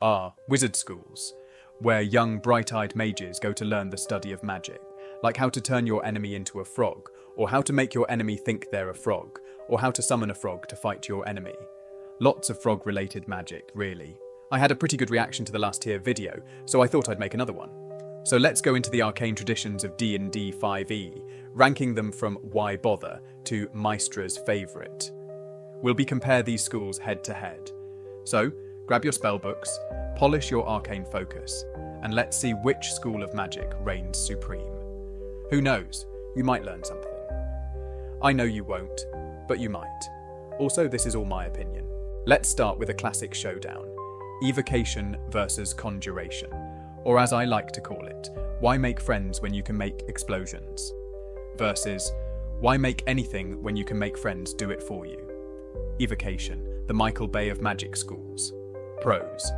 are wizard schools, where young, bright-eyed mages go to learn the study of magic, like how to turn your enemy into a frog, or how to make your enemy think they're a frog, or how to summon a frog to fight your enemy. Lots of frog-related magic, really. I had a pretty good reaction to the last tier video, so I thought I'd make another one. So let's go into the arcane traditions of D&D 5e, ranking them from why bother to Maestra's favourite. We'll compare these schools head to head. So, grab your spellbooks, polish your arcane focus, and let's see which school of magic reigns supreme. Who knows, you might learn something. I know you won't, but you might. Also, this is all my opinion. Let's start with a classic showdown, Evocation versus Conjuration, or as I like to call it, why make friends when you can make explosions, versus why make anything when you can make friends do it for you. Evocation, the Michael Bay of magic schools. Pros: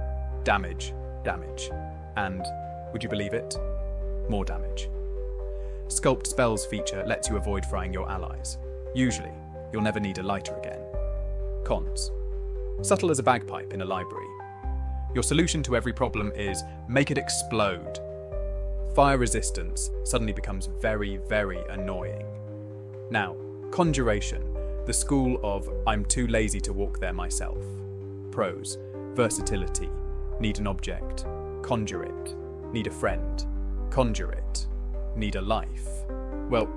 damage, damage, and, would you believe it, more damage. Sculpt Spells feature lets you avoid frying your allies. Usually, you'll never need a lighter again. Cons: subtle as a bagpipe in a library. Your solution to every problem is make it explode. Fire resistance suddenly becomes very, very annoying. Now, Conjuration, the school of I'm too lazy to walk there myself. Pros: versatility, need an object, conjure it, need a friend, conjure it, need a life. Well,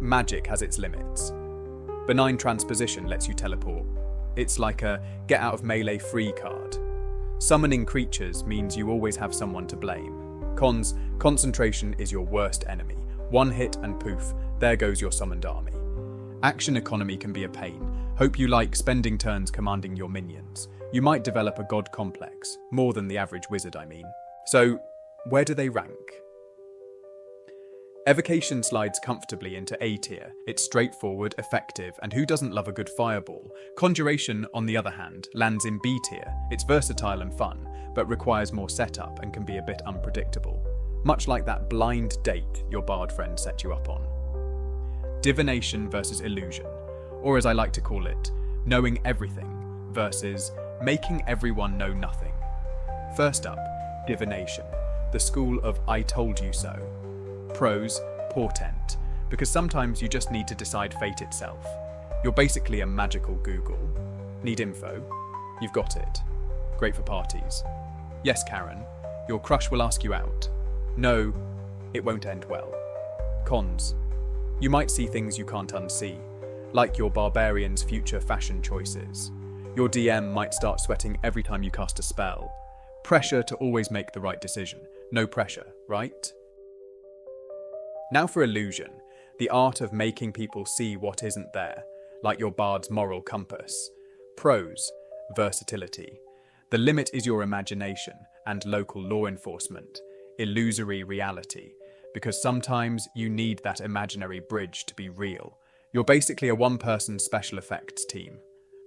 magic has its limits. Benign transposition lets you teleport. It's like a get out of melee free card. Summoning creatures means you always have someone to blame. Cons: concentration is your worst enemy. One hit and poof, there goes your summoned army. Action economy can be a pain. Hope you like spending turns commanding your minions. You might develop a god complex, more than the average wizard I mean. So, where do they rank? Evocation slides comfortably into A tier. It's straightforward, effective, and who doesn't love a good fireball? Conjuration, on the other hand, lands in B tier. It's versatile and fun, but requires more setup and can be a bit unpredictable. Much like that blind date your bard friend set you up on. Divination versus illusion, or as I like to call it, knowing everything versus making everyone know nothing. First up, Divination, the school of I told you so. Pros: portent, because sometimes you just need to decide fate itself. You're basically a magical Google. Need info? You've got it. Great for parties. Yes, Karen, your crush will ask you out. No, it won't end well. Cons: you might see things you can't unsee, like your barbarian's future fashion choices. Your DM might start sweating every time you cast a spell. Pressure to always make the right decision. No pressure, right? Now for illusion, the art of making people see what isn't there, like your bard's moral compass. Pros: versatility. The limit is your imagination and local law enforcement. Illusory reality, because sometimes you need that imaginary bridge to be real. You're basically a one-person special effects team.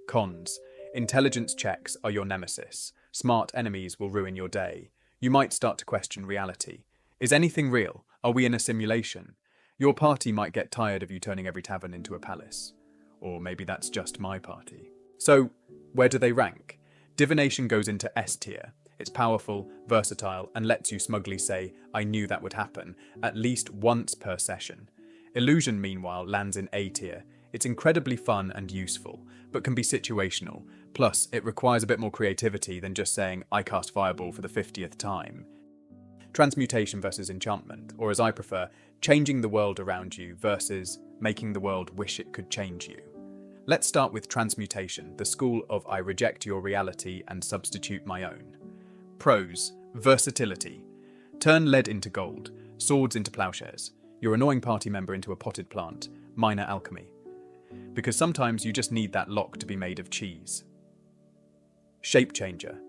Cons: intelligence checks are your nemesis. Smart enemies will ruin your day. You might start to question reality. Is anything real? Are we in a simulation? Your party might get tired of you turning every tavern into a palace. Or maybe that's just my party. So, where do they rank? Divination goes into S tier. It's powerful, versatile, and lets you smugly say, I knew that would happen, at least once per session. Illusion, meanwhile, lands in A tier. It's incredibly fun and useful, but can be situational. Plus, it requires a bit more creativity than just saying, I cast Fireball for the 50th time. Transmutation versus Enchantment, or as I prefer, changing the world around you versus making the world wish it could change you. Let's start with Transmutation, the school of I reject your reality and substitute my own. Pros: versatility. Turn lead into gold, swords into plowshares, your annoying party member into a potted plant, minor alchemy. Because sometimes you just need that lock to be made of cheese. Shape changer.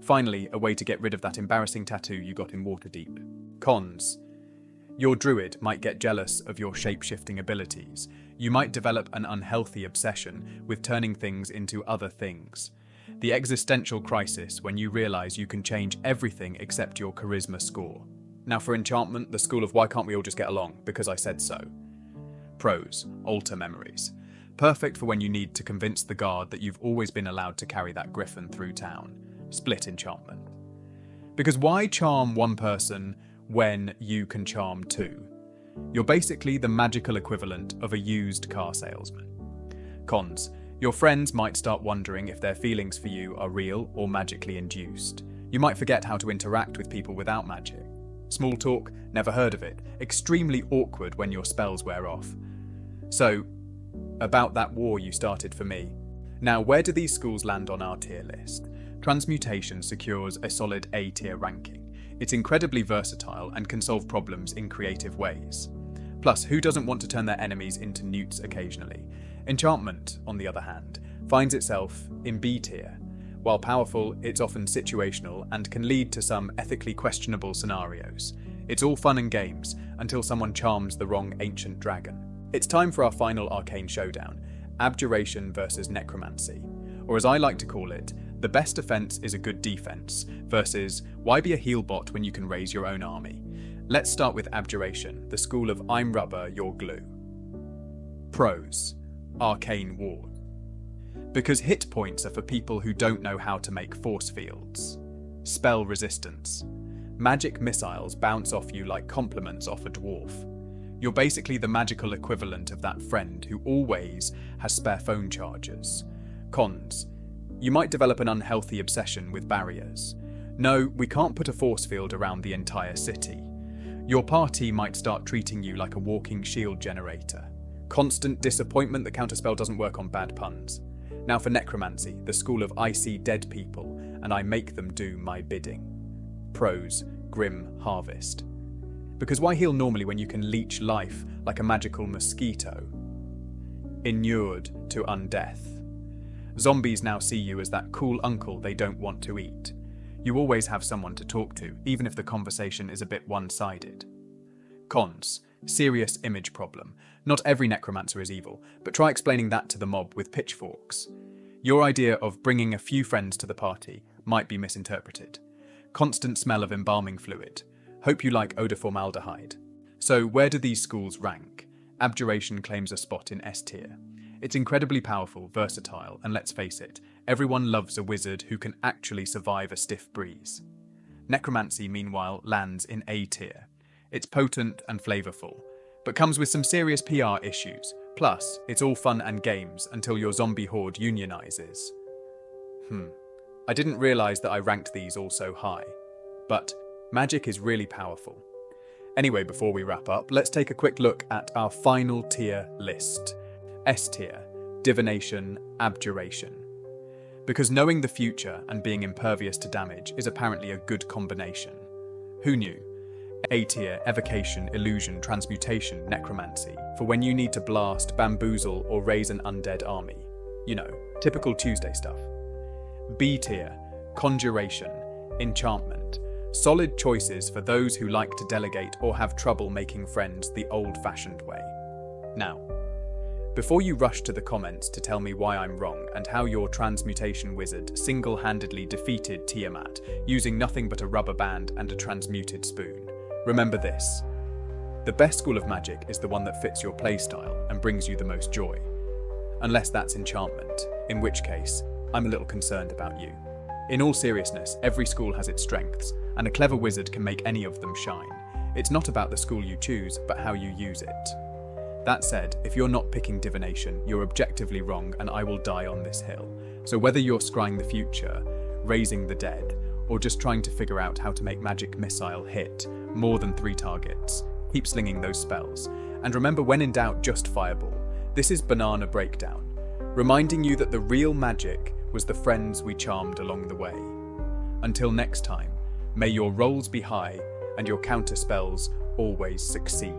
Finally, a way to get rid of that embarrassing tattoo you got in Waterdeep. Cons: your druid might get jealous of your shape-shifting abilities. You might develop an unhealthy obsession with turning things into other things. The existential crisis when you realise you can change everything except your charisma score. Now for Enchantment, the school of why can't we all just get along, because I said so. Pros: alter memories. Perfect for when you need to convince the guard that you've always been allowed to carry that griffin through town. split enchantment. Because why charm one person when you can charm two? You're basically the magical equivalent of a used car salesman. Cons: your friends might start wondering if their feelings for you are real or magically induced. You might forget how to interact with people without magic. Small talk, never heard of it. Extremely awkward when your spells wear off. So, about that war you started for me. Now, where do these schools land on our tier list? Transmutation secures a solid A tier ranking. It's incredibly versatile and can solve problems in creative ways. Plus, who doesn't want to turn their enemies into newts occasionally? Enchantment, on the other hand, finds itself in B tier. While powerful, it's often situational and can lead to some ethically questionable scenarios. It's all fun and games until someone charms the wrong ancient dragon. It's time for our final arcane showdown, Abjuration versus Necromancy. Or as I like to call it, the best defense is a good defense versus why be a heal bot when you can raise your own army? Let's start with Abjuration, the school of I'm rubber, you're glue. Pros: arcane ward. Because hit points are for people who don't know how to make force fields. Spell resistance. Magic missiles bounce off you like compliments off a dwarf. You're basically the magical equivalent of that friend who always has spare phone chargers. Cons: you might develop an unhealthy obsession with barriers. No, we can't put a force field around the entire city. Your party might start treating you like a walking shield generator. Constant disappointment that counterspell doesn't work on bad puns. Now for Necromancy, the school of I see dead people and I make them do my bidding. Pros: grim harvest. Because why heal normally when you can leech life like a magical mosquito? Inured to undeath. Zombies now see you as that cool uncle they don't want to eat. You always have someone to talk to, even if the conversation is a bit one-sided. Cons: serious image problem. Not every necromancer is evil, but try explaining that to the mob with pitchforks. Your idea of bringing a few friends to the party might be misinterpreted. Constant smell of embalming fluid. Hope you like odor formaldehyde. So where do these schools rank? Abjuration claims a spot in S tier. It's incredibly powerful, versatile, and let's face it, everyone loves a wizard who can actually survive a stiff breeze. Necromancy, meanwhile, lands in A tier. It's potent and flavorful, but comes with some serious PR issues. Plus, it's all fun and games until your zombie horde unionizes. I didn't realize that I ranked these all so high. But magic is really powerful. Anyway, before we wrap up, let's take a quick look at our final tier list. S tier, Divination, Abjuration. Because knowing the future and being impervious to damage is apparently a good combination. Who knew? A tier, Evocation, Illusion, Transmutation, Necromancy, for when you need to blast, bamboozle, or raise an undead army. You know, typical Tuesday stuff. B tier, Conjuration, Enchantment. Solid choices for those who like to delegate or have trouble making friends the old-fashioned way. Now, before you rush to the comments to tell me why I'm wrong and how your transmutation wizard single-handedly defeated Tiamat using nothing but a rubber band and a transmuted spoon, remember this. The best school of magic is the one that fits your playstyle and brings you the most joy. Unless that's enchantment, in which case, I'm a little concerned about you. In all seriousness, every school has its strengths, and a clever wizard can make any of them shine. It's not about the school you choose, but how you use it. That said, if you're not picking Divination, you're objectively wrong and I will die on this hill. So whether you're scrying the future, raising the dead, or just trying to figure out how to make magic missile hit more than 3 targets, keep slinging those spells. And remember, when in doubt, just fireball. This is Banana Breakdown, reminding you that the real magic was the friends we charmed along the way. Until next time, may your rolls be high and your counter spells always succeed.